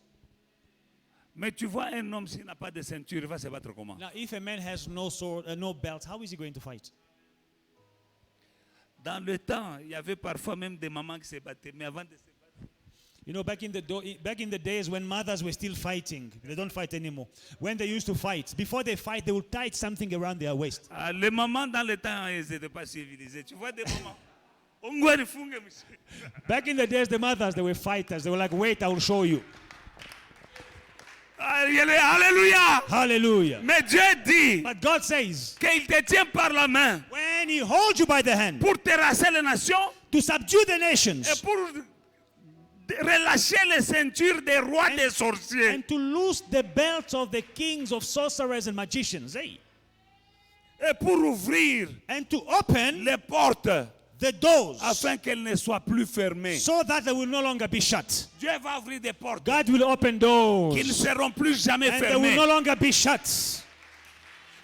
Mais tu vois un homme s'il n'a pas de ceinture, il va se battre comment? Now, if a man has no sword, no belt, how is he going to fight? Dans le temps, il y avait parfois même des mamans qui se battaient. Mais avant de se battre, Back in the days when mothers were still fighting, they don't fight anymore. When they used to fight, before they fight, they would tie something around their waist. les mamans dans le temps, elles n'étaient pas civilisées. Tu vois des mamans. Ongwa nifunge, monsieur. Back in the days, the mothers, they were fighters. They were like, wait, I will show you. Alléluia. Hallelujah. Mais Dieu dit But God says, qu'il te tient par la main when he holds you by the hand pour terrasser les nations to subdue the et nations pour relâcher les ceintures des rois des sorciers. and to loose the belts of the kings of sorcerers and magicians, hey, Et pour ouvrir and to open les portes the doors afin qu'elles ne soient plus fermées. so that they will no longer be shut. Dieu va ouvrir des portes God will open qui ne doors seront plus jamais and they will fermées. no longer be shut.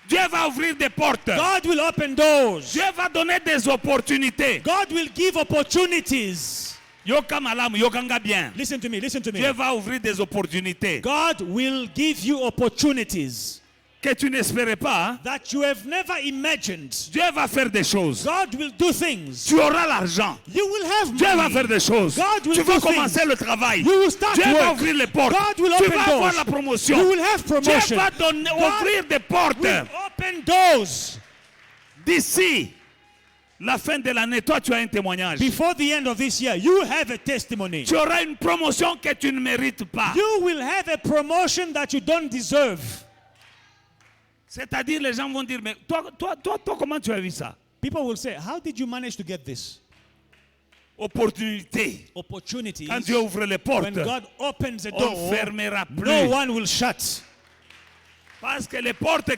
Dieu va ouvrir des portes. God will open doors. Dieu va donner des opportunités. God will give opportunities. Yoka malamu, yokanga bien. Listen to me, listen to me. Dieu va ouvrir des opportunités. God will give you opportunities. que tu n'espérais pas, hein, that you have never imagined. Dieu va faire des choses. God will do things. Tu auras l'argent. You will have Dieu va money. faire des choses. God will Tu vas do commencer things. le travail. You will start Dieu va work. ouvrir les portes. God will Tu open vas avoir doors. la promotion. You will have Dieu promotion. va God ouvrir des portes. will open doors. D'ici la fin de l'année, toi tu as un témoignage. Before the end of this year, you have a testimony. Tu auras une promotion que tu ne mérites pas. You will have a promotion that you don't deserve. C'est-à-dire, les gens vont dire, mais toi, comment tu as vu ça? People will say, how did you manage to get this? Opportunité. Opportunities. Quand Dieu ouvre les portes, When God opens a on door, ne fermera plus. no one will shut. Parce que les portes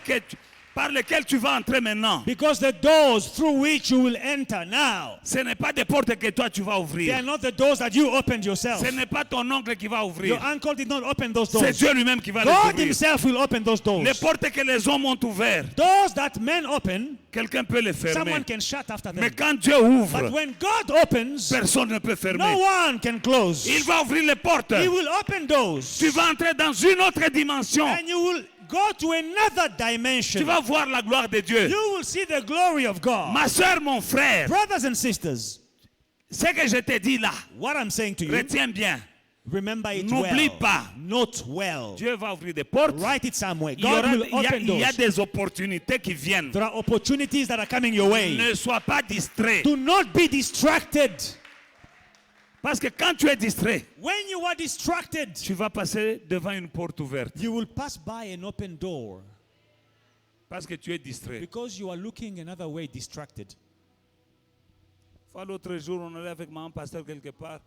par lesquelles tu vas entrer maintenant, Because the doors through which you will enter now, ce n'est pas des portes que toi tu vas they ouvrir. are not the doors that you opened yourself. Ce n'est pas ton oncle qui va Your ouvrir. uncle did not open those C'est doors. Dieu lui-même qui va les God ouvrir. himself will open those doors. Les portes que les hommes ont ouvertes, Doors that men open, quelqu'un peut les fermer. someone can shut after Mais them. quand Dieu ouvre, But when God opens, personne ne peut fermer. no one can close. Il va ouvrir les portes. He will open doors. Tu vas entrer dans une autre dimension. And you will go to another Tu dimension. vas voir la gloire de Dieu. You will see the glory of God. Ma soeur, mon frère, Brothers and sisters, ce que je te dis là, what I'm saying to you, retiens bien. remember it N'oublie well. pas. Note well. Dieu va ouvrir des portes. Write it somewhere. Il y, God aura- will open il y a doors. des opportunités qui viennent. There are opportunities that are coming your way. Ne sois pas distrait. Do not be distracted. Parce que quand tu es distrait, When you are distracted, tu vas passer devant une porte ouverte. you will pass by an open door Parce que tu es distrait. because you are looking another way distracted. L'autre jour, on allait avec maman pasteur quelque part.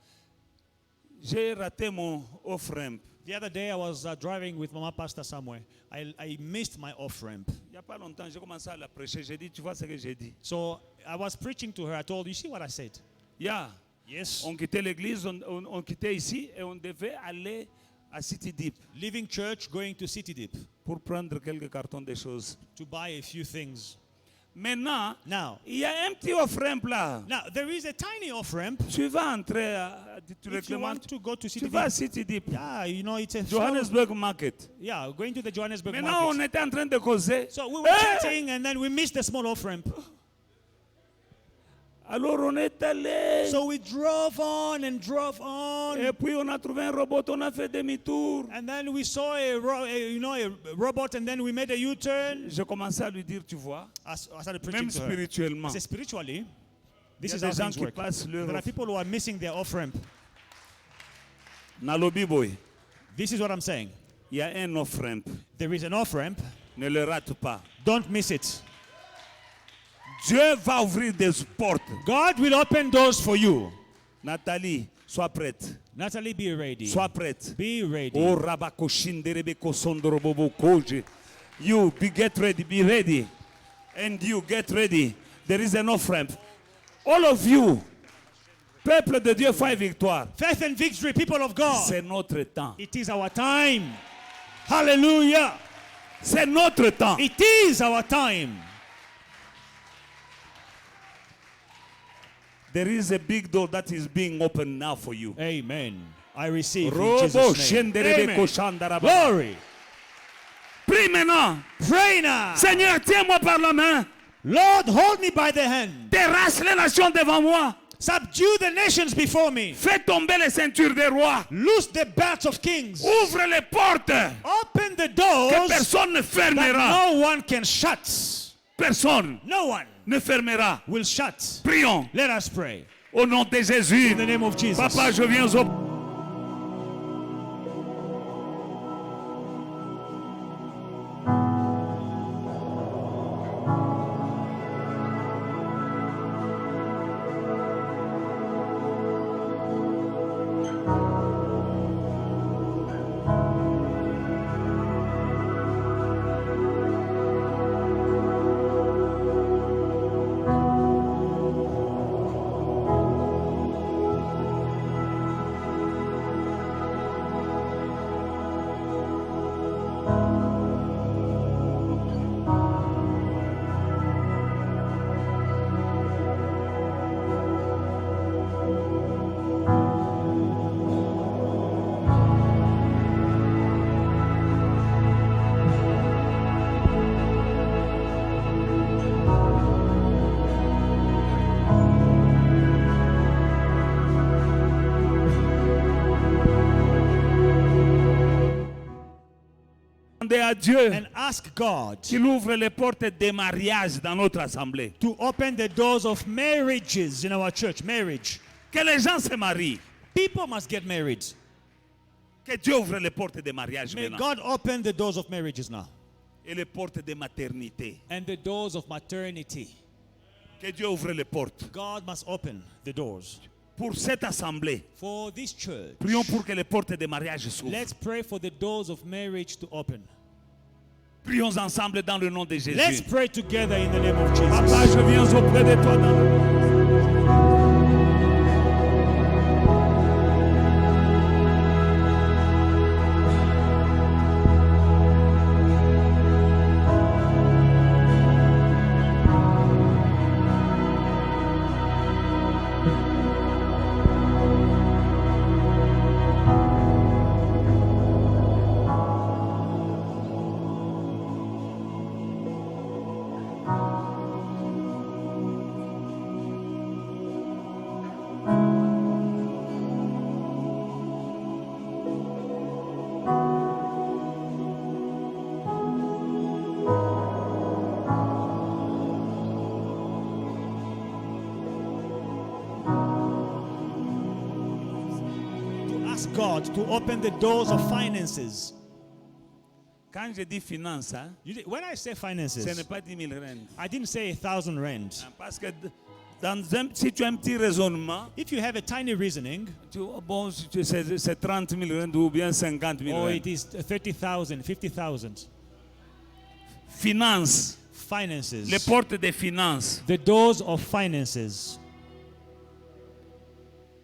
J'ai raté mon off-ramp. The other day I was driving with Mama Pastor somewhere. I missed my off-ramp. Il n'y a pas longtemps, j'ai commencé à la prêcher. J'ai dit, tu vois ce que j'ai dit? So I was preaching to her. I told, you see what I said? Yeah. Yes. On quittait l'église, on quittait ici et on devait aller à City Deep Leaving church, going to City Deep pour prendre quelques cartons de choses. to buy a few things. Maintenant, Now, il y a un petit off-ramp là. there is a tiny off-ramp. Tu vas entrer, tu If you recommandes, want to go to City tu vas à Deep. City Deep, Yeah, you know, it's a Johannesburg Market. Yeah, going to the Johannesburg Maintenant, on market. était en train de causer. So we were Eh! chatting and then we missed the small off-ramp. Alors on est allé. So we drove on and drove on. Et puis on a trouvé un robot, on a fait demi-tour. And then we saw a robot and then we made a U-turn. Je commençais à lui dire, tu vois, I started preaching même to her. spirituellement, I said, spiritually, il this y a is how des gens things qui work. passent leur There are people who are missing their off-ramp. Nalobi boy. This is what I'm saying. Il y a un off-ramp. There is an off-ramp. Ne le rate pas. Don't miss it. Dieu va ouvrir des portes. God will open doors for you. Nathalie, sois prête. Natalie, be ready. Sois prête. Be ready. Oh, Rabakoshinderebeko Sondorobobo Koji. You get ready, be ready. And you get ready. There is an off-ramp. All of you, peuple de Dieu, foi et victoire. Faith and victory, people of God. C'est notre temps. It is our time. Hallelujah. C'est notre temps. It is our time. There is a big door that is being opened now for you. Amen. I receive in Robo Jesus' name. Shenderebeko Amen. Shandaraba. Glory. Prie maintenant. Pray now. Seigneur, tiens-moi par la main. Lord, hold me by the hand. Terrasse les nations devant moi. Subdue the nations before me. Fais tomber les ceintures des rois. Loose the belts of kings. Ouvre les portes Open the que doors personne ne that fermera. no one can shut. Personne No one ne fermera. will shut. Prions Let us pray. au nom de Jésus. In the name of Jesus. Papa, je viens au Demandez à Dieu and ask God qu'il ouvre les portes des mariages dans notre assemblée. to open the doors of marriages in our church. Marriage. Que les gens se marient. People must get married. Que Dieu ouvre les portes des mariages May maintenant. God open the doors of marriages now. Et les portes de maternité. And the doors of maternity. Que Dieu ouvre les portes. God must open the doors. Pour cette assemblée, For this church, prions pour que les portes des mariages s'ouvrent. let's pray for the doors of marriage to open. Prions ensemble dans le nom de Jésus. Let's pray together in the name of Papa, Jesus. je viens auprès de toi dans le nom de Jésus. To ask God to open the doors of finances. Quand je dis finance, hein, When I say ce finances, n'est pas 10 000 rand. I didn't say 1,000 rand. Parce que si tu as un petit raisonnement, If you have a tiny reasoning, bon, c'est 30 000 rand ou bien 50 000 or rand. it is 30,000, 50,000. Finance, Finances. les portes des finances. The doors of finances.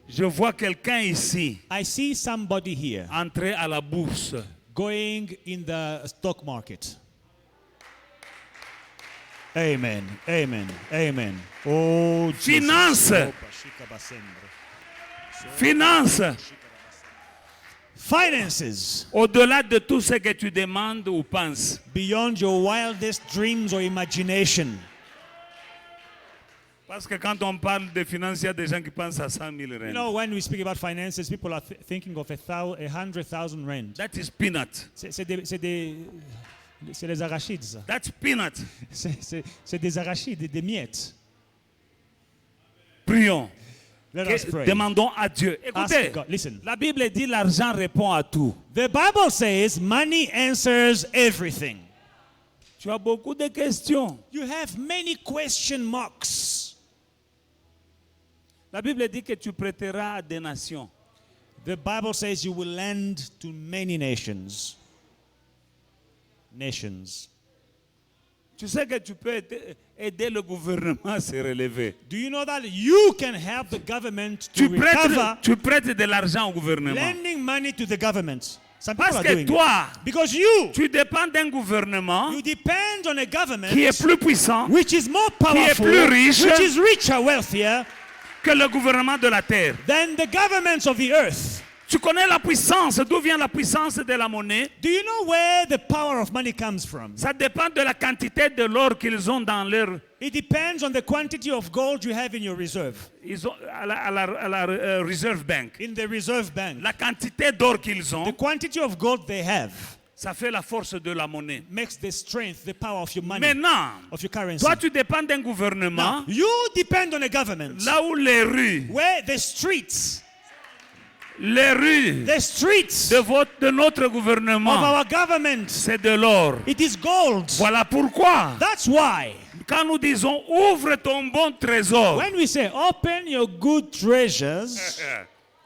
Je vois quelqu'un ici I see somebody here entrer à la bourse. going in the stock market. Amen. Amen. Amen. Oh, Jesus. Finance. Finance, Finances. au-delà de tout ce que tu demandes ou penses. Beyond your wildest dreams or imagination. Parce que quand on parle de finances, il y a des gens qui pensent à 100 000 You rand. know, when we speak about finances, people are thinking of 100,000 rand. That is peanut. C'est des arachides, ça. That's peanut. C'est des arachides, des miettes. Prions. Let us pray. Demandons à Dieu. Ask Écoutez, God. Listen. la Bible dit l'argent répond à tout. The Bible says money answers everything. Tu as beaucoup de questions. You have many question marks. La Bible dit que tu prêteras à des nations. The Bible says you will lend to many nations. Nations. Tu sais que tu peux aider le gouvernement à se relever. Do you know that you can help the government to recover Tu prêtes de l'argent au gouvernement. lending money to the government? Some people Parce are que doing toi, it. Because you dépends d'un gouvernement you depend on a government qui est plus puissant which is more powerful, plus riche which is richer, wealthier que le gouvernement de la terre. than the governments of the earth. Tu connais la puissance, d'où vient la puissance de la monnaie? Do you know where the power of money comes from? Ça dépend de la quantité de l'or qu'ils ont dans leur... It depends on the quantity of gold you have in your reserve. Ils ont à la Reserve Bank. In the reserve bank. La quantité d'or qu'ils The ont, quantity of gold they have ça fait la force de la monnaie. makes the strength, the power of your money, Maintenant, of your currency. toi tu dépends d'un gouvernement Now, you depend on a government là où les rues where the streets de notre of gouvernement, our government, c'est de l'or. it is gold. Voilà pourquoi, That's why quand nous disons ouvre ton bon trésor, when we say open your good treasures,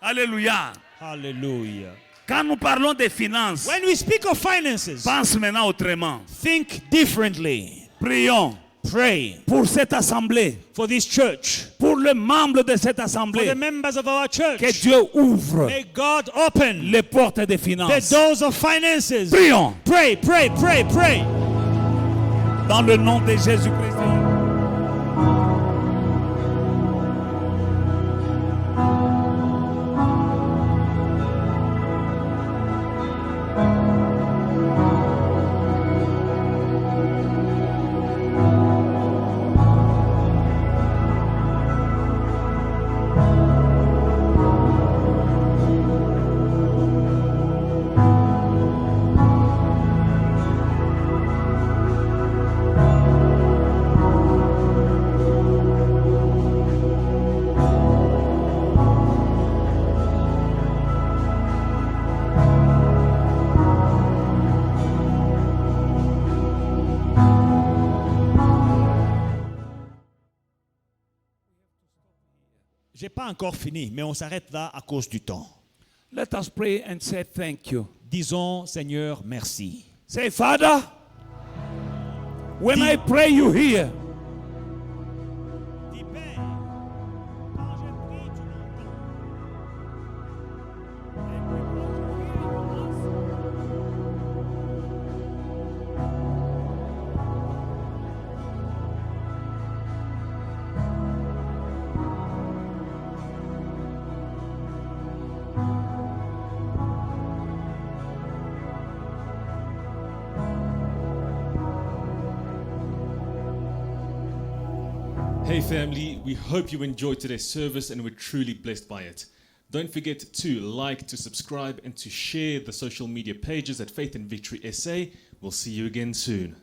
alléluia. hallelujah. Quand nous parlons des finances, When we speak of finances, pense maintenant autrement. think differently. Prions Pray pour cette assemblée, for this church, pour les membres de cette for assemblée, the members of our church. que Dieu ouvre May God open les portes des the finances. doors of finances. Prions Pray, pray, pray, pray. dans le nom de Jésus-Christ. J'ai pas encore fini, mais on s'arrête là à cause du temps. Let us pray and say thank you. Disons, Seigneur, merci. Say, Father, when I pray, you hear. Dis, Père, quand je prie, tu m'entends. Hey family, we hope you enjoyed today's service and were truly blessed by it. Don't forget to like, to subscribe and to share the social media pages at Faith and Victory SA. We'll see you again soon.